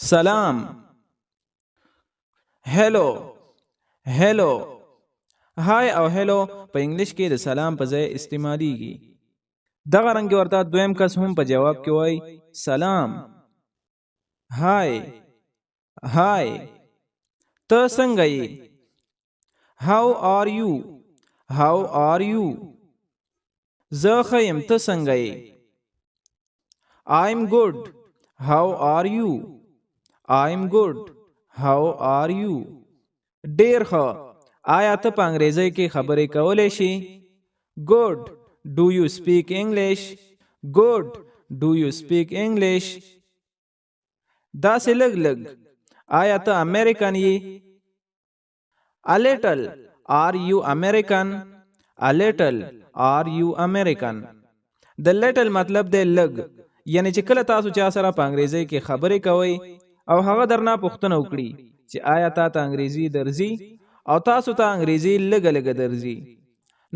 سلام. هلو هلو. هاي او هلو په انګلیش کې د سلام په ځای استعماليږي. دغه رنګ ورته دویم کس هم په جواب کې وای سلام. هاي هاي. ته څنګه یې؟ How are you? How are you? زه ښه یم، ته څنګه یې؟ I'm good. How are you? I'm good. How are you? ډیر ښه. آیا ته په انګریزي کې خبرې کولای شې؟ Good. Do you speak English? Good. Do you speak English? داسې لږ لږ. آیا ته امریکن یې؟ A little. Are you American? A little. Are you American? د little مطلب دی لږ. یعنی چې کله تاسو چا سره په انګریزي کې خبرې کوئ او هغه درنه پوښتنه وکړي چې آیا ته انګریزي درځي او تاسو ته انګریزي لږ لږ درځي،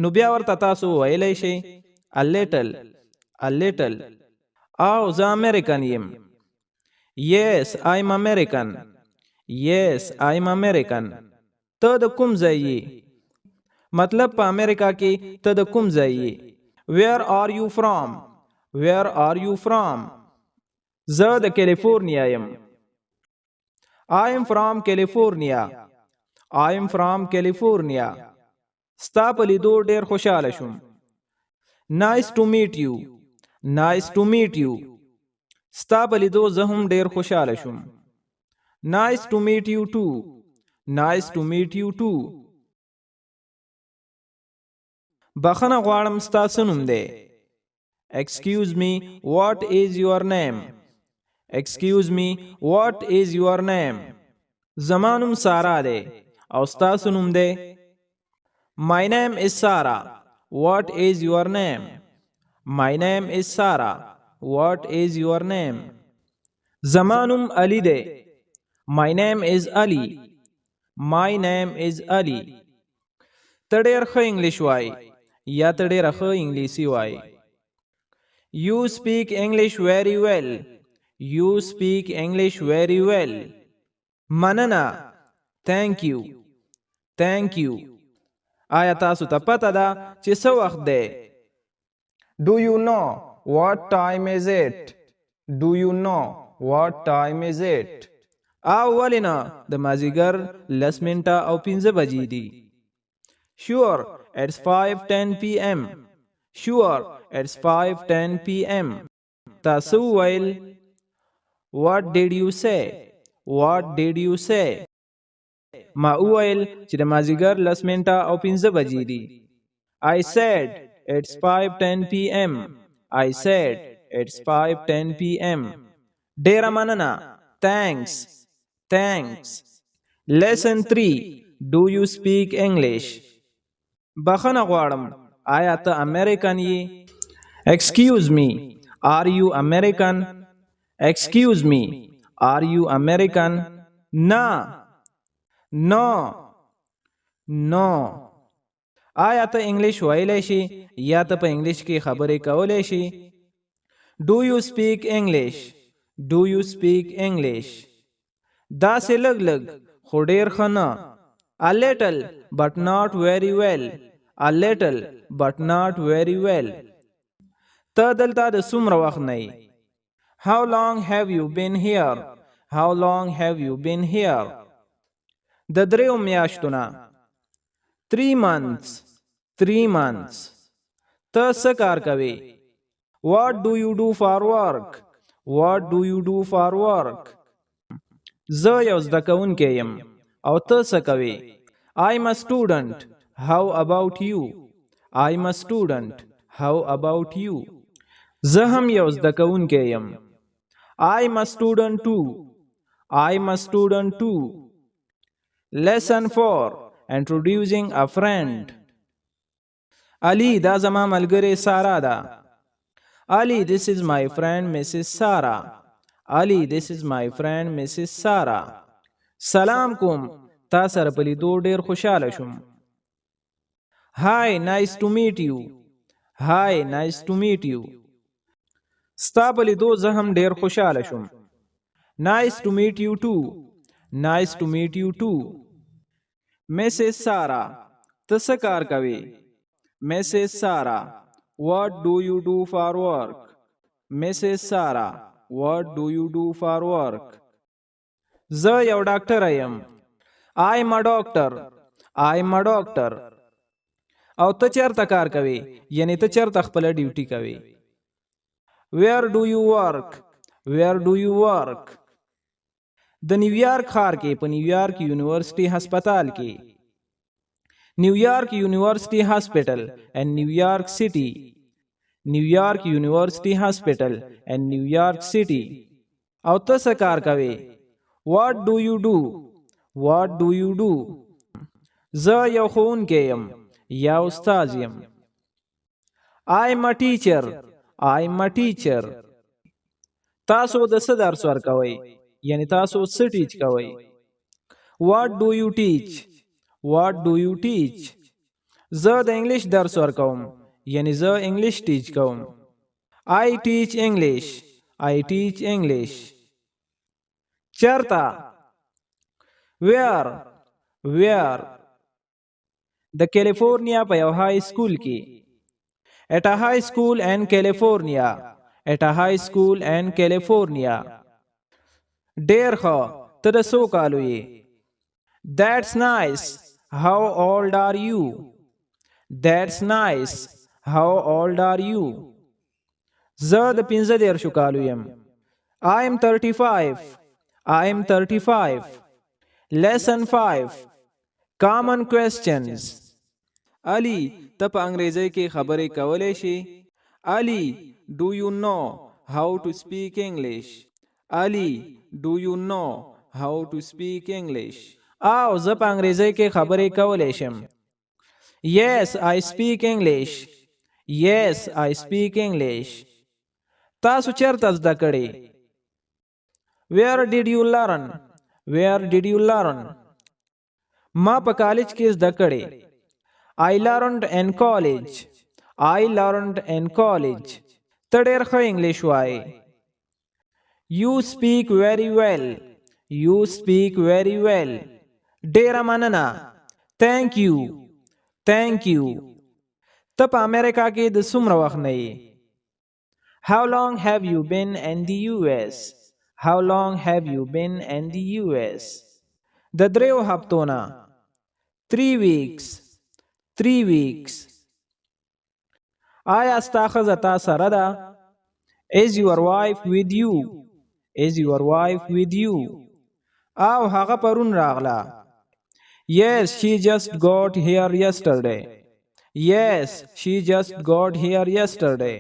نو بیا ورته تاسو ویلی شئ a little. a little. او زه امریکن یم. Yes, I'm American. Yes, I'm American. ته د کوم ځای یې؟ مطلب په امریکا کې ته د کوم ځای یې؟ Where are you from? Where are you from? زه د کیلیفورنیا یم. I am from California. I am from California. ستا په لیدو ډیر خوشاله شوم. Nice to meet you. Nice to meet you. ستا په لیدو زه هم ډیر خوشاله شوم. Nice to meet you too. Nice to meet you too. بخښنه غواړم، ستا څه نوم دی؟ Excuse me, what is your name? Excuse me, what is your name? زما نوم سارا دی او ستاسو نوم دی؟ My name is Sarah. What is your name? My name is Sarah. What is your name? زما نوم علی دی. My name is Ali. My name is Ali. ته ډېر ښه انګلیش وایي یا ته ډېره ښه انګلیسي وایي. You speak English very well. You speak English very well. مننه. Thank you. Thank you. آیا تاسو ته پته ده چې څه وخت دی؟ Do you know what time is it? Do you know what time is it? او ولې نه د مازدیګر 10 منټه او 15 بجې دي. Sure, it's 5:10 p.m. Sure, it's 5:10 p.m. تاسو ویل What did you say? What did you say? ما ویل چې د مازدیګر 10 منټه او 15 بجې دي. I said it's 5:10 p.m. I said it's 5:10 p.m. ډیره مننه. Thanks. Thanks. Lesson 3. Do you speak English? بخښنه غواړم، آیا ته امریکن یې؟ Excuse me, are you American? Excuse me, are you American? نه. No. No. آیا ته انګلیش ویلی شي یا ته په انګلیش کې خبرې کولی شي؟ Do you speak English? Do you speak English? داسې لږ لږ خو ډېر ښه نه. A little but not very well. A little but not very well. ته دلته د څومره وخت نه یې؟ How long have you been here? How long have you been here? د 3 میاشتو نه. 3 months. 3 months. ته څه کار کوې؟ What do you do for work? What do you do for work? زه یو زده کوونکی یم او ته څه کوې؟ I'm a student. How about you? I'm a student. How about you? زه هم یو زده کوونکی یم. I'm a student too. I'm a student too. Lesson 4. Introducing a friend. Ali, دا زما ملګری سارا ده. Ali, this is my friend Mrs. Sarah. Ali, this is my friend Mrs. Sarah. سلام کوم، تا سره په لیدو ډېر خوشاله شوم. Hi, nice to meet you. Hi, nice to meet you. ستا په لیدو زه هم ډېر خوشاله شوم. Nice to meet you too. Nice to meet you too. Mrs. Sarah, ته څه کار کوي؟ Mrs. Sarah, what do you do for work? Mrs. Sarah, what do you do for work? زه یو ډاکټر یم. I'm a doctor. I'm a doctor. او ته چرته کار کوي؟ یعنی ته چرته خپل ډیوټي کوي. Where do you work? Where do you work? د نیویارک ښار کې په نیویارک یونیورسيټي هسپتال کې. نیویارک یونیورسيټي هاسپټل and نیویارک سټي. نیویارک یونیورسيټي هاسپټل and نیویارک سټي. او ته څه کار کوي؟ What do you do? What do you do? زه یو ښوونکی یم یا استاد یم. I'm a teacher. I'm a teacher. تاسو د څه درس ورکوئ؟ یعنی تاسو څه ټیچ کوئ. What do you teach? What do you teach? زه د انګلیش درس ورکوم یعنی زه انګلیش ټیچ کوم. I teach English. I teach English. چرته. Where? Where? د کیلیفورنیا په یو های سکول کې. At a high school in California. At a high school in California. ډیر ښه. ته د څو کالو یې؟ That's nice. How old are you? That's nice. How old are you? زه د 15 کالو یم. I'm 35. I'm 35. Lesson 5. Common questions. Ali, ته په انګریزي کې خبرې کولای شي؟ Ali, do you know how to speak English? Ali, do you know how to speak English? او زه په انګریزي کې خبرې کولای شم. Yes, I speak English. Yes, I speak English. تاسو چرته زده کړې؟ Where did you learn? Where did you learn? ما په کالج کې زده کړې. I learned in college. I learned in college. ته ډېر ښه انګلیش وایې. You speak very well. You speak very well. ډېره مننه. Thank you. Thank you. ته په امریکا کې د څومره وخت نه یې؟ How long have you been in the US? How long have you been in the US? د 3 هفتو نه. 3 weeks. 3 weeks. آیا ستا ښځه تا سره ده؟ Is your wife with you? Is your wife with you? او هغه پرون راغله. Yes, she just got here yesterday. Yes, she just got here yesterday.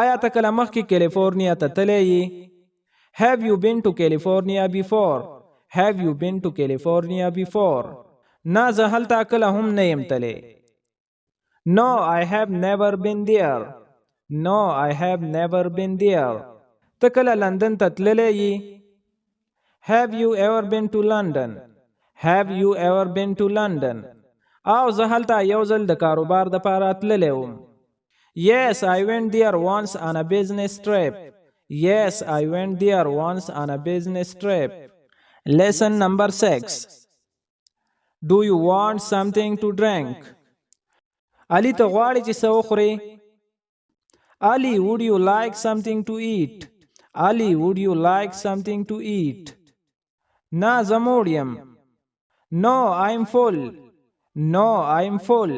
آیا ته کله مخکې کیلیفورنیا ته تللی یې؟ Have you been to California before? Have you been to California before? نه زه هلته کله هم نه یم تللی. No, I have never been there. No, I have never been there. ته کله لندن ته تللی یې؟ Have you ever been to London? Have you ever been to London? او زه هلته یو ځل د کاروبار دپاره تللی وم. Yes, I went there once on a business trip. Yes, I went there once on a business trip. Lesson number 6. Do you want something to drink? Ali, ته غواړې چې څه وخورې؟ Ali, would you like something to eat? Ali, would you like something to eat? نه زه موړ یم. No, I'm full. No, I'm full.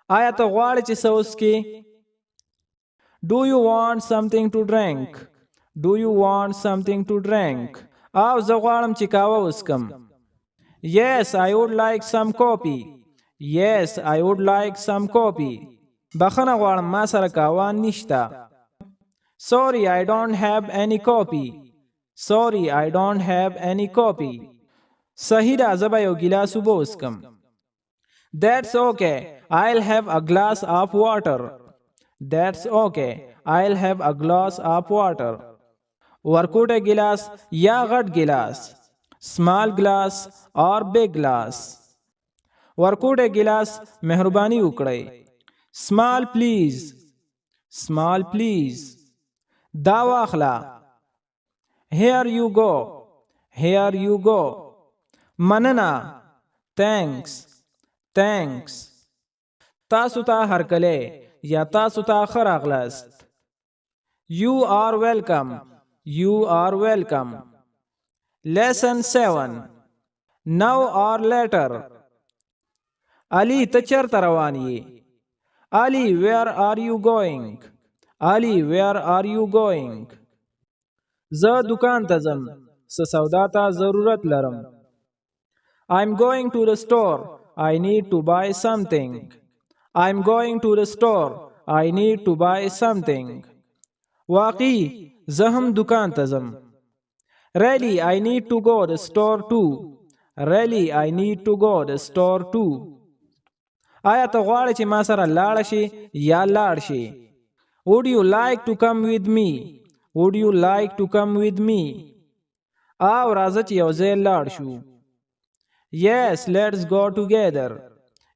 آیا ته غواړې چې څه وڅښې؟ Do you want something to drink? Do you want something to drink? او زه غواړم چې کاوه وڅښم. Yes, I would like some coffee. Yes, I would like some coffee. بخښنه غواړم ما سره کاوه نشته. Sorry, I don't have any coffee. Sorry, I don't have any coffee. صحیح ده زه به یو ګیلاس اوبه وڅښم. That's okay. I'll have a glass of water. That's okay. I'll have a glass of water. ورکوټه ګلاس یا غټ ګلاس. Small glass or big glass. ورکوټه ګلاس مهرباني وکړئ. Small please. Small please. دا واخله. here you go, here you go. مننه. thanks, thanks. تاسو ته هرکلی یا تاسو ته ښه راغلاست. You are welcome, you are welcome. Lesson 7. Now or later. Ali ته چرته روان یې؟ Ali, where are you going? Ali, where are you going? زه دکان ته ځم. څه سودا ته ضرورت لرم. I'm going to the store. I need to buy something. I'm going to the store. I need to buy something. واقعي زه هم دکان ته ځم. Really, I need to go the store too. Really, I need to go the store too. آیا ته غواړې چې ما سره لاړ شي یا لاړ شي؟ Would you like to come with me? Would you like to come with me? او راځه چې یو ځای لاړ شو. Yes, let's go together.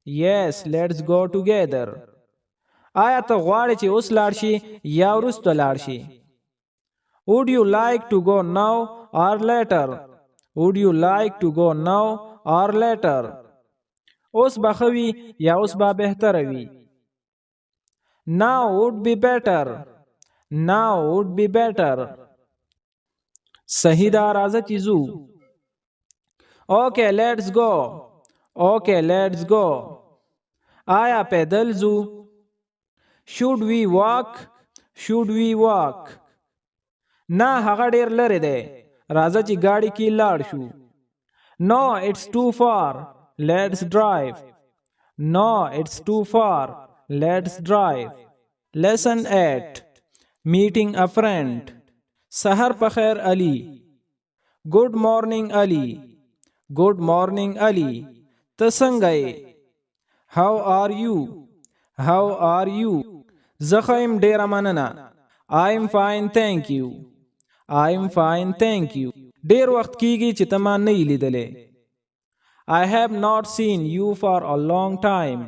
Yes, let's go together. آیا ته غواړې چې اوس لاړ شي یا وروسته لاړ شي؟ Would you like to go now or later? Would you like to go now or later? اوس به ښه وي یا اوس به بهتره وي؟ Now would be better. Now would be better. صحیح ده، راځه چې ځو. Okay, let's go. Okay, let's go. آیا پیدل ځو؟ Should we walk? Should we walk? نه هغه ډیر لرې دی. راځه چې ګاډي کې لاړ شو. No, it's too far. Let's drive. No, it's too far. Let's drive. Lesson 8. Meeting a friend. سحر پخیر علی. Good morning Ali. Good morning Ali. ته څنګه یې؟ How are you? How are you? زه ښه یم ډیره مننه. I'm fine, thank you. I'm fine, thank you. ډیر وخت کیږي چې ته ما نه یې لیدلې. I have not seen you for a long time.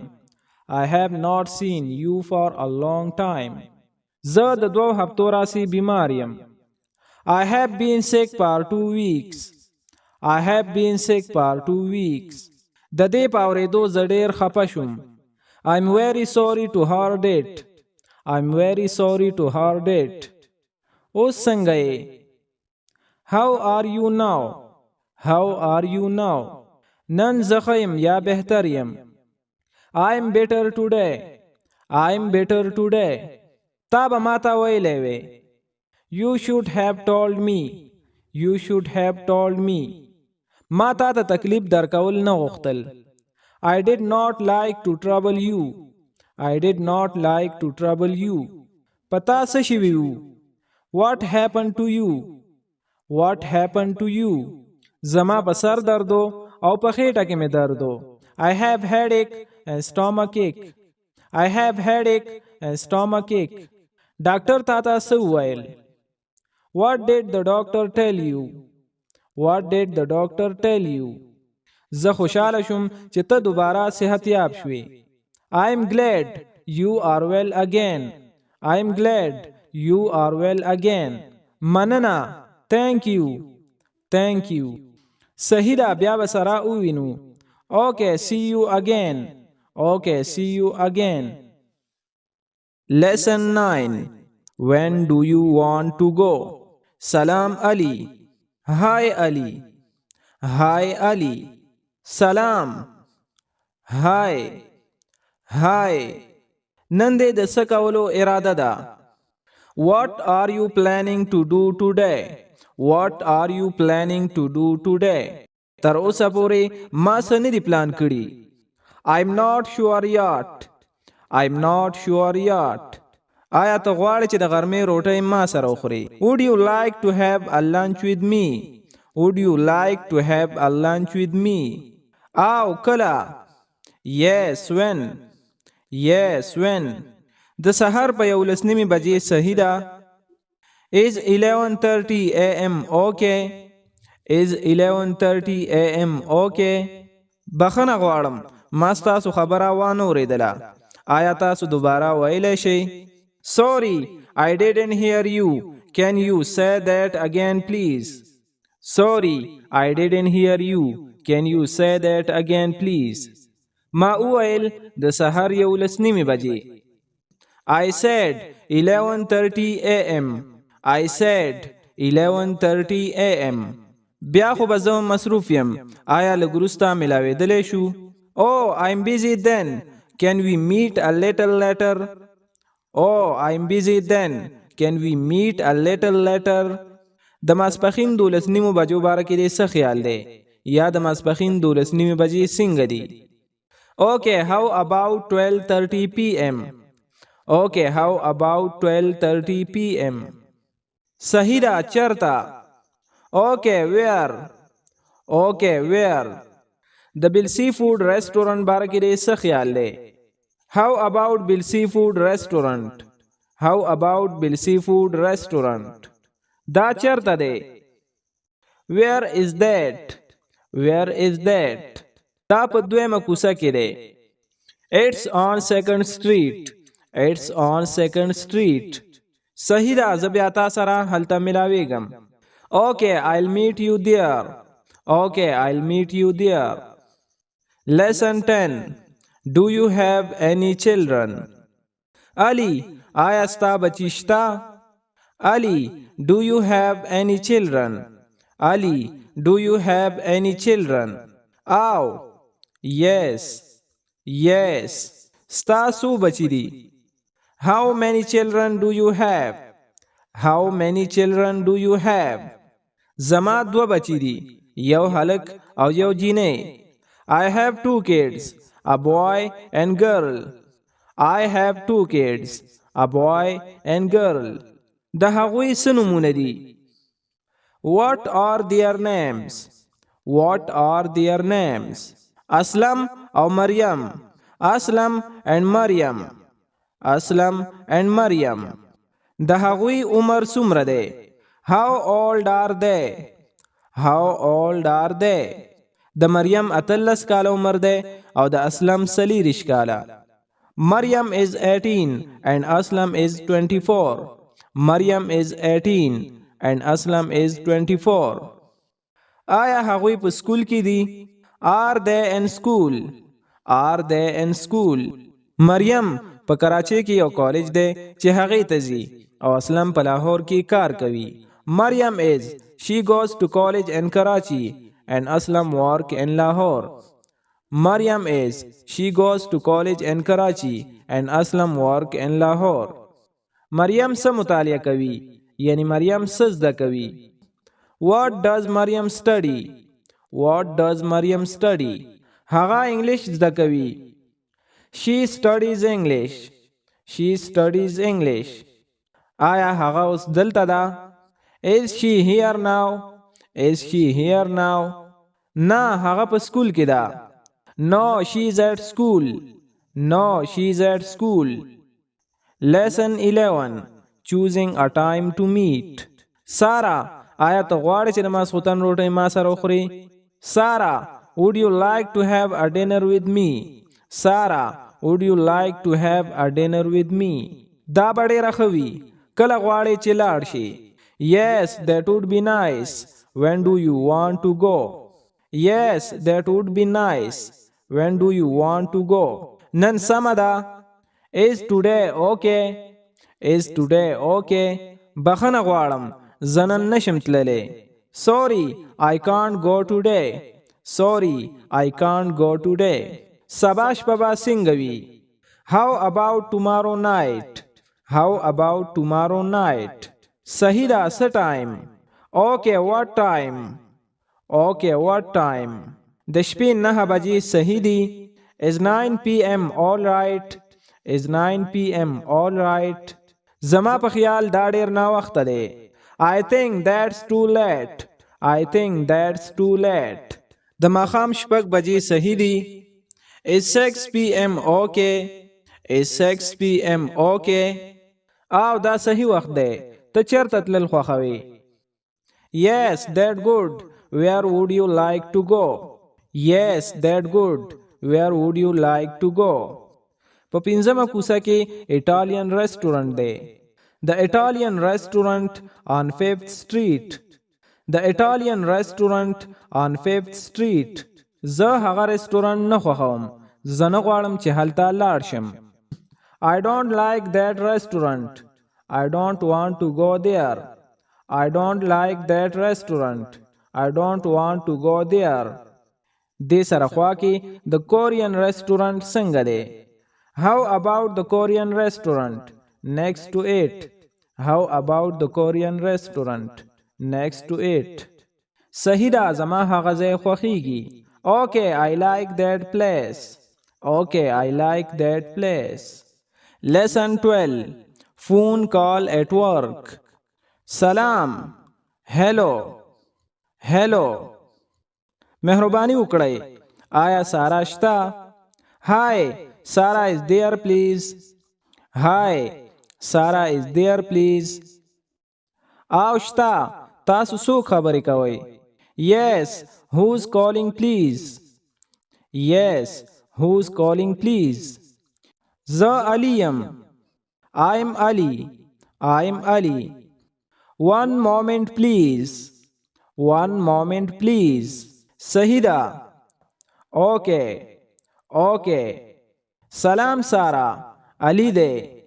I have not seen you for a long time. زه د 2 هفتو راسي بیمار یم. I have been sick for 2 weeks. I have been sick for 2 weeks. د دې په اورېدو زه ډېر خفه شوم. I'm very sorry to heard it. I'm very sorry to heard it. اوس څنګه یې؟ How are you now? How are you now? نن زه ښه یم یا بهتر یم. I'm better today. I'm better today. تا به ما ته ویلی وې. You should have told me. You should have told me. ما تا ته تکلیف درکول نه غوښتل. I did not like to trouble you. I did not like to trouble you. پتا څه شوي وو؟ What happened to you? What happened to you? زما په سر دردو او په خېټه کې مې دردو. I have headache and stomachache. I have headache and stomachache. ډاکټر تا ته څه وویل؟ What did the doctor tell you? What did the doctor tell you? زه خوشاله شوم چې ته دوباره صحتیاب شوې. I'm glad you are well again. I'm glad you are well again. مننه. Thank you. Thank you. صحیح ده، بیا به سره ووینو. Okay, see you again. Okay, see you again. Lesson 9. When do you want to go? Salam Ali. Hi Ali. Hi Ali. Salam. Hi. Hi. نن دې د څه کولو اراده ده؟ What are you planning to do today? What are you planning to do today? تر اوسه پورې ما څه نه دي پلان کړي. I'm not sure yet. I'm not sure yet. آیا ته غواړې چې د غرمې روټۍ ما سره وخورې؟ Would you like to have a lunch with me? Would you like to have a lunch with me? او کله؟ Yes, when? Yes, when? د سحر په 11 بجې صحیح ده. Is 11:30 a.m. okay? Is 11:30 a.m. okay? بخښنه غواړم، ما ستاسو خبره وانه اورېدله. آیا تاسو دوباره ویلی شئ؟ Sorry, I didn't hear you. Can you say that again, please? Sorry, I didn't hear you. Can you say that again, please? ما وویل د سهار 11 بجې. I said 11:30 a.m. I said 11:30 a.m. بیا خو به زه مصروف یم. آیا لږ وروسته ملاوېدلی شو؟ Oh, I'm busy then. Can we meet a little later? Oh, I'm busy then. Can we meet a little later? د ماسپښین 12 بجو باره کې دې څه خیال دی؟ یا د ماسپښین 12 بجې څنګه دي؟ Okay, how about 12:30 p.m.? Okay, how about 12:30 p.m.? صحیح ده چرته. Okay, where? Okay, where? د بل سی فوډ ریسټورانټ باره کې دې څه خیال دی؟ How about Bill Seafood Restaurant? How about Bill Seafood Restaurant? دا چرته دی؟ Where is that? Where is that? دا په دویمه کوڅه کې دی. It's on 2nd Street. It's on 2nd Street. صحیح ده زه بیا تا سره هلته ملاویږم. Okay, I'll meet you there. Okay, I'll meet you there. Lesson 10. Do you have any children? Ali, آیا ستا بچی شته؟ Ali, do you have any children? Ali, do you have any children? Ow. Yes. Yes. ستا څو بچی دي؟ How many children do you have? How many children do you have? زما 2 بچی دي. یو هلک او یو جینۍ. I have 2 kids, a boy and girl. I have 2 kids, a boy and girl. د هغوی څه نومونه دي؟ What are their names? What are their names? اسلم او مریم. اسلم and مریم. اسلم and مریم. د هغوی عمر څومره دی؟ How old are they? How old are they? د مریم 18 کاله عمر دی او د اسلم 40 کاله. مریم is 18 and اسلم is 24. مریم is 18 and اسلم is 24. آیا هغوی په سکول کې دي؟ Are they in school? Are they in school? مریم په کراچۍ کې یو کالج دی چې هغې ته ځي او اسلم په لاهور کې کار کوي. مریم is she goes to college in Karachi and Aslam work in Lahore. Maryam is she goes to college in Karachi and Aslam work in Lahore. Maryam څه مطالعه کوي؟ یعنی مریم څه زده کوي؟ What does Maryam study? What does Maryam study? هغه انګلیش زده کوي. She studies English. She studies English. آیا هغه اوس دلته ده؟ Is she here now? Is she here now? نه هغه په سکول کې ده. No, she's at school. No, she's at school. Lesson 11. Choosing a time to meet. سارا آیا ته غواړې چې د ماسخوتن روټۍ ما سره وخورې؟ سارا, would you like to have a dinner with me? سارا, would you like to have a dinner with me? دا به ډېره ښه وي. کله غواړې چې لاړ شې؟ Yes, that would be nice. When do you want to go? Yes, that would be nice. When do you want to go? نن سمه ده. Is today okay? Is today okay? بخښنه غواړم زه نن نشم تللی. Sorry, I can't go today. Sorry, I can't go today. سبا شپه به څنګه وي؟ How about tomorrow night? How about tomorrow night? صحیح ده څه ټایم؟ Okay, what time? Okay, what time? د شپې 9 بجې صحیح دي. Is 9 p.m. all right? Is 9 p.m. all right? زما په خیال دا ډېر ناوخته دی. I think that's too late. I think that's too late. د ماښام 6 بجې صحیح دي. Is 6 p.m. okay? Is 6 p.m. okay? او دا صحیح وخت دی. ته چرته تلل خوښوې؟ Yes, that good. Where would you like to go? Yes, that good. Where would you like to go? په 5مه کوڅه کې ایټالین ریسټورانټ دی. The Italian restaurant on 5th Street. The Italian restaurant on 5th Street. زه هغه رستورانت نه خوښوم. زه نه غواړم چې هلته لاړ شم. I don't like that restaurant. I don't want to go there. I don't like that restaurant. I don't want to go there. دې سره خوا کې د کورین رستورانت څنګه دی؟ How about the Korean restaurant next to it? How about the Korean restaurant next to it? صحیح ده زما هغه ځای خوښیږي. Okay, I like that place. Okay, I like that place. Lesson 12. Phone call at work. سلام. Hello. Hello. مهرباني وکړئ. آیا سارا شته؟ Hi, Sarah is there please. Hi, Sarah is there please. او شته. تاسو څوک خبرې کوئ؟ Yes, who's calling please? Yes, who's calling please? زه علي یم. I'm Ali. I'm Ali. One moment please. One moment please. صحیح ده. Okay. Okay. سلام سارا. علي دی.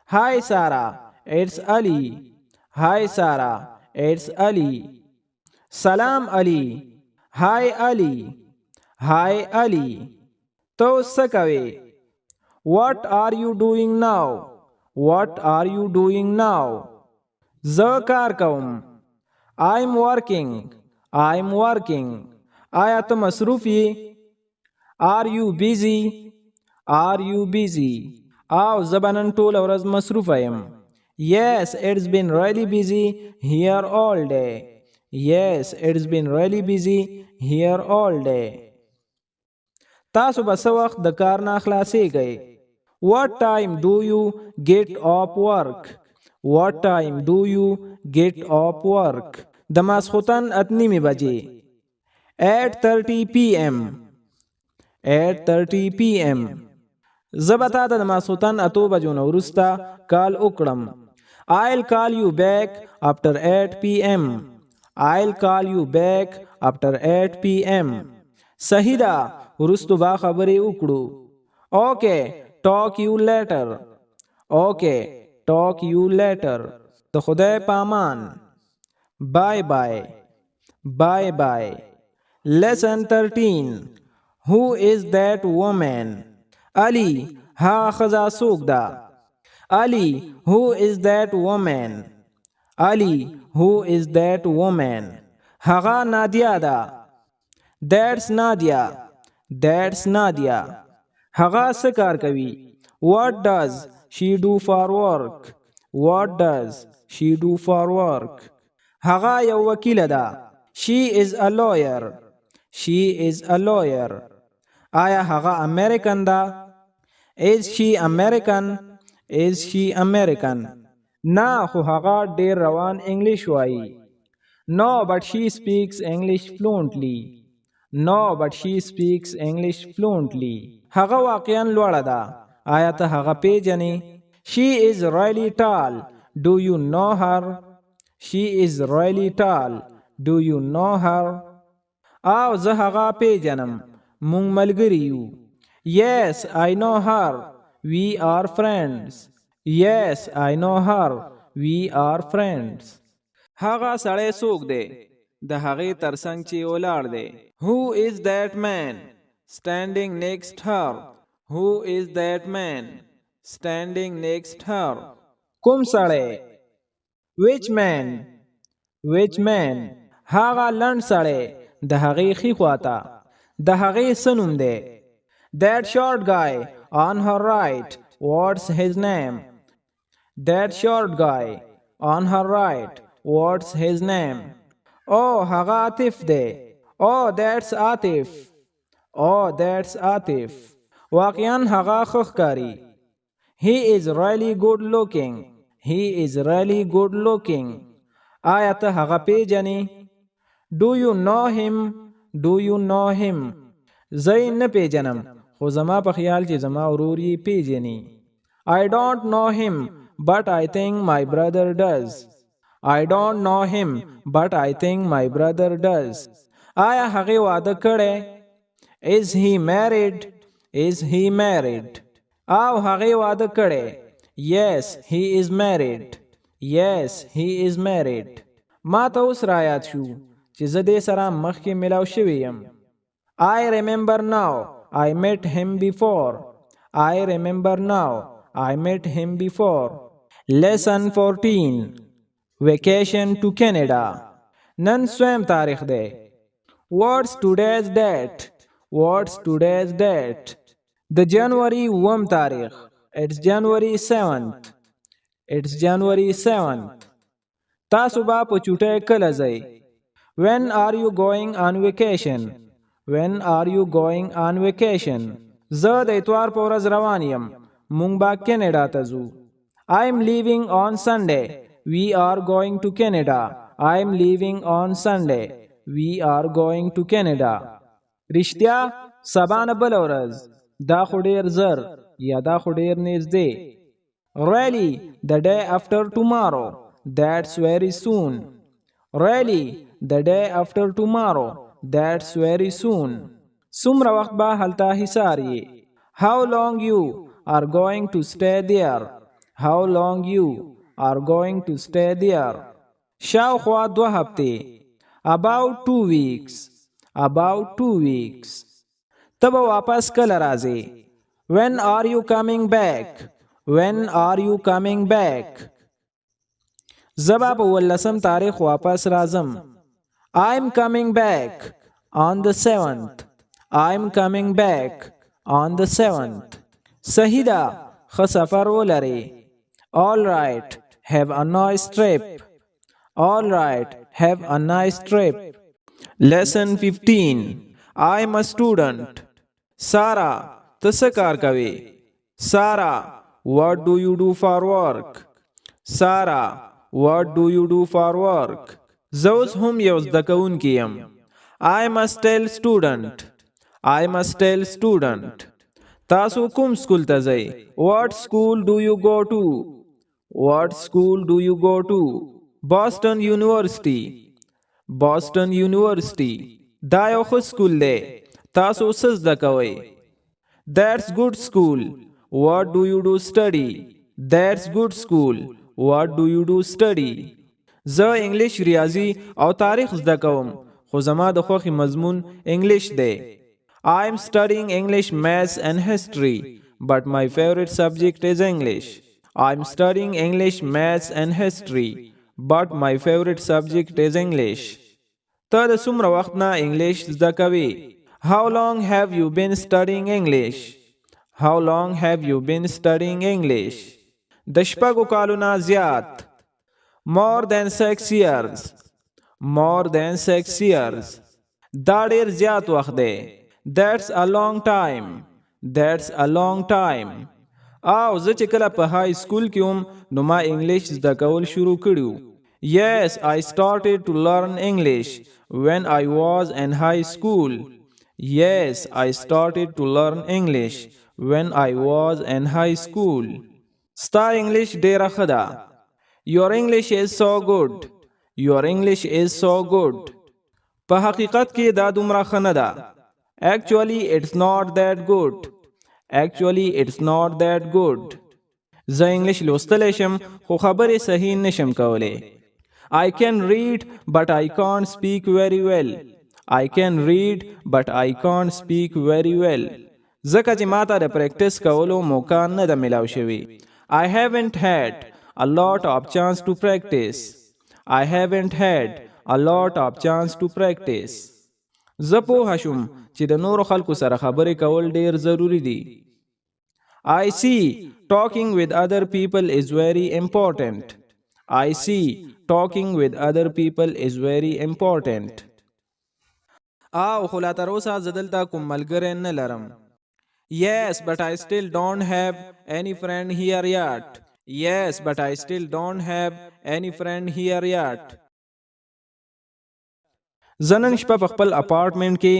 Hi Sarah. It's Ali. Hi Sarah. It's Ali. سلام علي. Hi Ali. Hi Ali. تو څه کوې؟ What are you doing now? What are you doing now? زه کار کوم. I'm working. I'm working. آیا ته مصروف یې؟ Are you busy? Are you busy? او زه به نن ټوله ورځ مصروفه یم. Yes, it's been really busy here all day. Yes, it's been really busy here all day. تاسو به څه وخت د کار نه خلاصیږئ؟ What time do you get off work? What time do you get off work? د ماسخوتن اتنیمې بجې. 8:30 p.m. 8:30 p.m. زه به تا ته د ماسخوتن اتو بجو نه وروسته کال وکړم. I'll call you back after 8 p.m. I'll call you back after 8 p.m. صحیح ده. وروستو با خبرې وکړو. Okay, talk you later. Okay, talk you later. د خدای په امان. Bye bye. Bye bye. Lesson 13. Who is that woman? Ali. ها ښځه څوک ده؟ Ali. Who is that woman? Ali. Who is that woman? هغه نادیا ده. That's Nadia. That's Nadia. هغه څه کار کوي؟ What does she do for work? What does she do for work? هغه یو وکیله ده. She is a lawyer. She is a lawyer. آیا هغه امریکن ده؟ Is she American? Is she American? نه خو هغه ډیر روان انګلیش وایي. No, but she speaks English fluently. No, but she speaks English fluently. هغه واقعا لوړه ده. آیا ته هغه پیژنې؟ She is really tall. Do you know her? She is really tall. Do you know her? او زه هغه پیژنم. مونږ ملګري یو. Yes, I know her. We are friends. Yes, I know her. We are friends. هغه سړی څوک دی؟ د هغې ترڅنګ چې ولاړ دی. Who is that man standing next her? Who is that man standing next her? کوم سړی؟ Which man? Which man? هغه لنډ سړی د هغې ښي خواته. د هغې څه نوم دی؟ That short guy on her right. What's his name? That short guy on her right. What's his name? Oh, هغه عاطف دی. Oh, that's عاطف. Oh, that's عاطف. واقعاً هغه ښه ښکاري. He is really good looking. He is really good looking. آیا ته هغه پیژنې؟ Do you know him? Do you know him? زه یې نه پیژنم خو زما په خیال چې زما ورور یې پیژني. I don't know him, but I think my brother does. I don't know him, but I think my brother does. آیا هغه واده کړی؟ Is he married? Is he married? او هغه واده کړی؟ Yes, he is married. Yes, he is married. ما ته اوس را یاد شو چې زه دې سره مخکې ملاو شوی یم. I remember now. I met him before. I remember now. I met him before. Lesson 14. Vacation to Canada. نن سویم تاریخ دی. What's today's date? What's today's date? The January 1 تاریخ. It's January 7th. It's January 7th. تاسو به په چوټۍ کله ځئ؟ When are you going on vacation? When are you going on vacation? زه د اتوار په ورځ روان یم. مونږ به کینیډا ته ځو. I'm leaving on Sunday. We are going to Canada. I'm leaving on Sunday. We are going to Canada. رښتیا سبا نه بله ورځ. دا خو ډېر زر یا دا خو ډېر نږدې. Really, the day after tomorrow. That's very soon. Really, the day after tomorrow. That's very soon. څومره وخت به هلته حصار یې؟ How long you are going to stay there? How long you are going to stay there? شاوخوا 2 هفتې. About 2 weeks. About 2 weeks. ته به واپس کله راځې؟ When are you coming back? When are you coming back? زه به په 18 تاریخ واپس راځم. I'm coming back on the 7th. I'm coming back on the 7th. صحیح ده. ښه سفر ولرئ. All right. Have a nice trip. All right. Have a nice trip. Lesson 15. I'm a student. Sara, ته څه کار کوې؟ Sara, what do you do for work? Sara, what do you do for work? زه اوس هم یو زده کوونکی یم. I'm a still student. I'm a still student. تاسو کوم سکول ته ځئ؟ What school do you go to? What school do you go to? Boston University. Boston University. دا یو ښه سکول دی. تاسو څه زده کوئ؟ That's good school. What do you do study? That's good school. What do you do study? زه انګلیش، ریاضي او تاریخ زده کوم، خو زما د خوښې مضمون انګلیش دی. I'm studying English, maths and history, but my favorite subject is English. I'm studying English, maths and history, but my favorite subject is English. ته د څومره وخت نه انګلیش زده کوې؟ How long have you been studying English? How long have you been studying English? د 6 کالو نه زیات. More than 6 years. More than 6 years. دا ډیر زیات وخت دی. That's a long time. That's a long time. او زه چې کله په های سکول کې وم نو ما انګلیش زده کول شروع کړیو. Yes, I started to learn English when I was in high school. Yes, I started to learn English when I was in high school. ستا انګلیش ډیره ښه ده. Your English is so good. Your English is so good. په حقیقت کې دا دومره ښه نه ده. Actually, it's not that good. Actually, it's not that good. زه انګلیش لوستلی شم خو خبرې صحیح نشم کولی. I can read but I can't speak very well. I can read but I can't speak very well. ځکه چې ماته د پریکټس کولو موقع نه ده ملاو شوې. I haven't had a lot of chance to practice. I haven't had a lot of chance to practice. زه پوه شوم چې د نورو خلکو سره خبرې کول ډیر ضروری دي. I see talking with other people is very important. I see talking with other people is very important. او خو لا تر اوسه زه دلته کوم ملګری نه لرم. Yes, but I still don't have any friend here yet. Yes, but I still don't have any friend here yet. زه نن شپه په خپل اپارټمنټ کې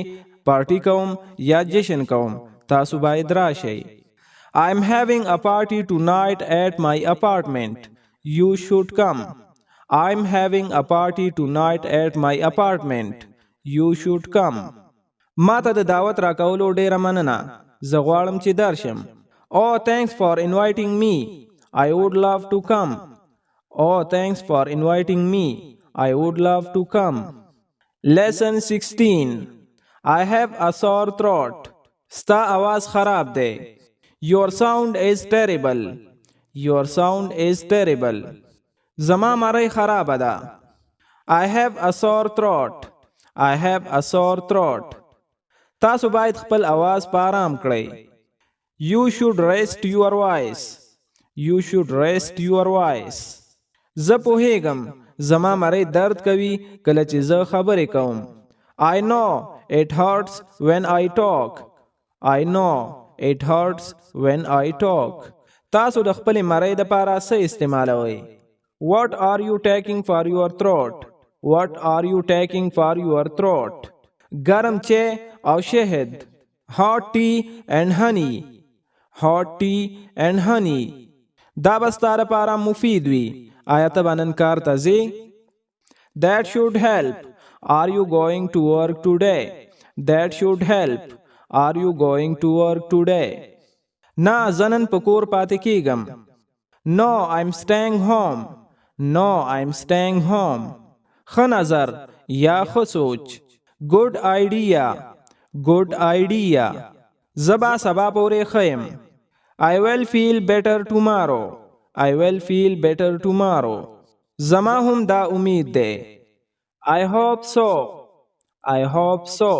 پارټي کوم یا جشن کوم. تاسو باید راشئ. I'm having a party tonight at my apartment. You should come. I'm having a party tonight at my apartment. You should come. ما ته د دعوت راکولو ډیره مننه. زه غواړم چې درشم. Oh, thanks for inviting me. I would love to come. Oh, thanks for inviting me. I would love to come. Lesson 16. I have a sore throat. ستا आवाज خراب دی. Your sound is terrible. Your sound is terrible. زما مری خراب ده. I have a sore throat. I have a sore throat. تاسو باید خپل आवाज په آرام کړئ. You should rest your voice. You should rest your voice. زه پوهیږم زما مری درد کوي کله چې زه خبرې کوم. I know it hurts when I talk. I know it hurts when I talk. تاسو د خپل مری د پاره څه استعمالوئ؟ What are you taking for your throat? What are you taking for your throat? گرم چای او شهد. Hot tea and honey. Hot tea and honey. دا به ستا لپاره مفید وي. آیا ته به نن کار ته ځې؟ That should help. Are you going to work today? That should help. Are you going to work today? نه زه نن په کور پاتې کیږم. No, I'm staying home. No, I'm staying home. ښه نظر یا ښه سوچ. Good idea. Good idea. زه به سبا پورې ښه یم. I will feel better tomorrow. I will feel better tomorrow. زما هم دا امید دی. I hope so. I hope so.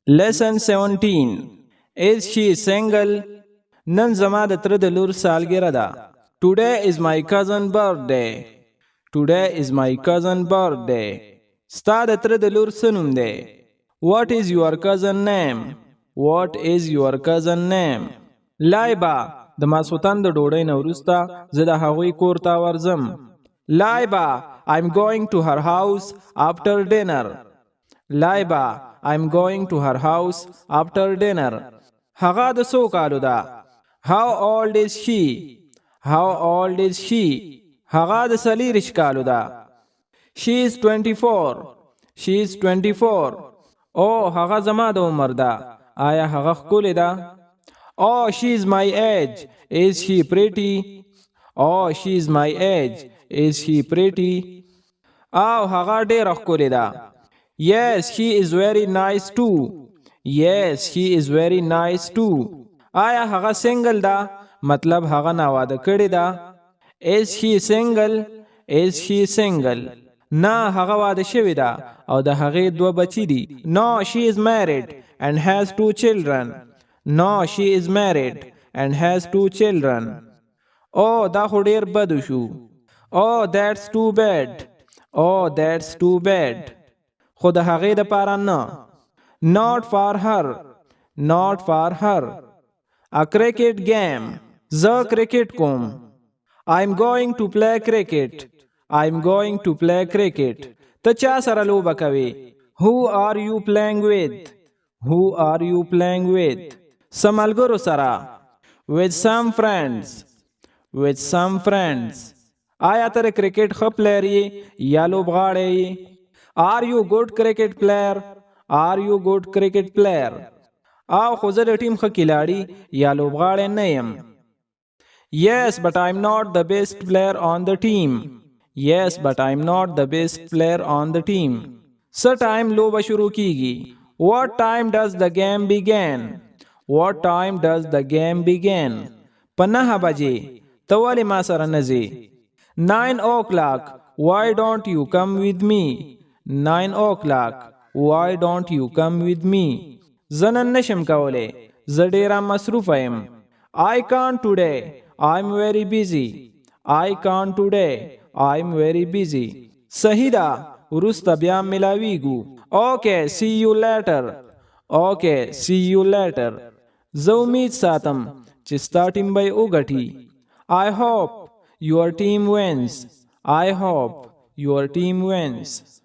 Lesson 17. Is she single? نن زما د تره د لور سالګره ده. Today is my cousin's birthday. Today is my cousin's birthday. ستا د تره د لور څه نوم دی؟ What is your cousin name? What is your cousin name? لایبا د ماسوتن د ډوډۍ نه وروسته زه د هغوی کور ته ورځم. لایبا I'm going to her house after dinner. لایبا I'm going to her house after dinner. هغه د څو کالو ده؟ How old is she? How old is she? هغه د څلېرویشت کالو ده. She is 24. She is 24. او هغه زما د عمر ده. آیا هغه ښکلې ده؟ Oh, she is my age. Is she pretty? Oh, she is my age. Is she pretty? او هغه ډېره ښکلې ده. Yes, she is very nice too. Yes, she is very nice too. آیا هغه سنگل ده؟ مطلب هغه ناواده کړې ده. Is she single? Is she single? نه هغه واده شوې ده او د هغې دوه بچي دي. No, she is married and has 2 children. No, she is married and has 2 children. Oh, دا خو ډېر بد شو. Oh, that's too bad. Oh, that's too bad. خو د هغې دپاره نه. Not for her. Not for her. A cricket game. زه کرکټ کوم. I'm going to play cricket. I'm going to play cricket. ته چا سره لوبه کوې؟ Who are you playing with? Who are you playing with? څه ملګرو سره. With some friends. With some friends. آیا ته د کرکټ ښه پلیر یې یا لوبغاړی یې؟ Are you good cricket player? Are you good cricket player? او خو زه د ټیم ښه کلاړي یا لوبغاړی نه یم. Yes, but I'm not the best player on the team. Yes, but I'm not the best player on the team. څه ټایم لوبه شروع کیږي؟ What time does the game begin? What time does the game begin? په 9 بجې. ته ولې ما سره نه ځې؟ 9 o'clock. Why don't you come with me? 9 o'clock. Why don't you come with me? زه نن نشم کولی. زه ډېره مصروفه یم. I can't today. I'm very busy. I can't today. I'm very busy. صحیح ده. وروسته بیا ملاویږو. Okay, see you later. Okay, see you later. زه امید ساتم چې ستا ټیم به وګټي. I hope your team wins. I hope your team wins.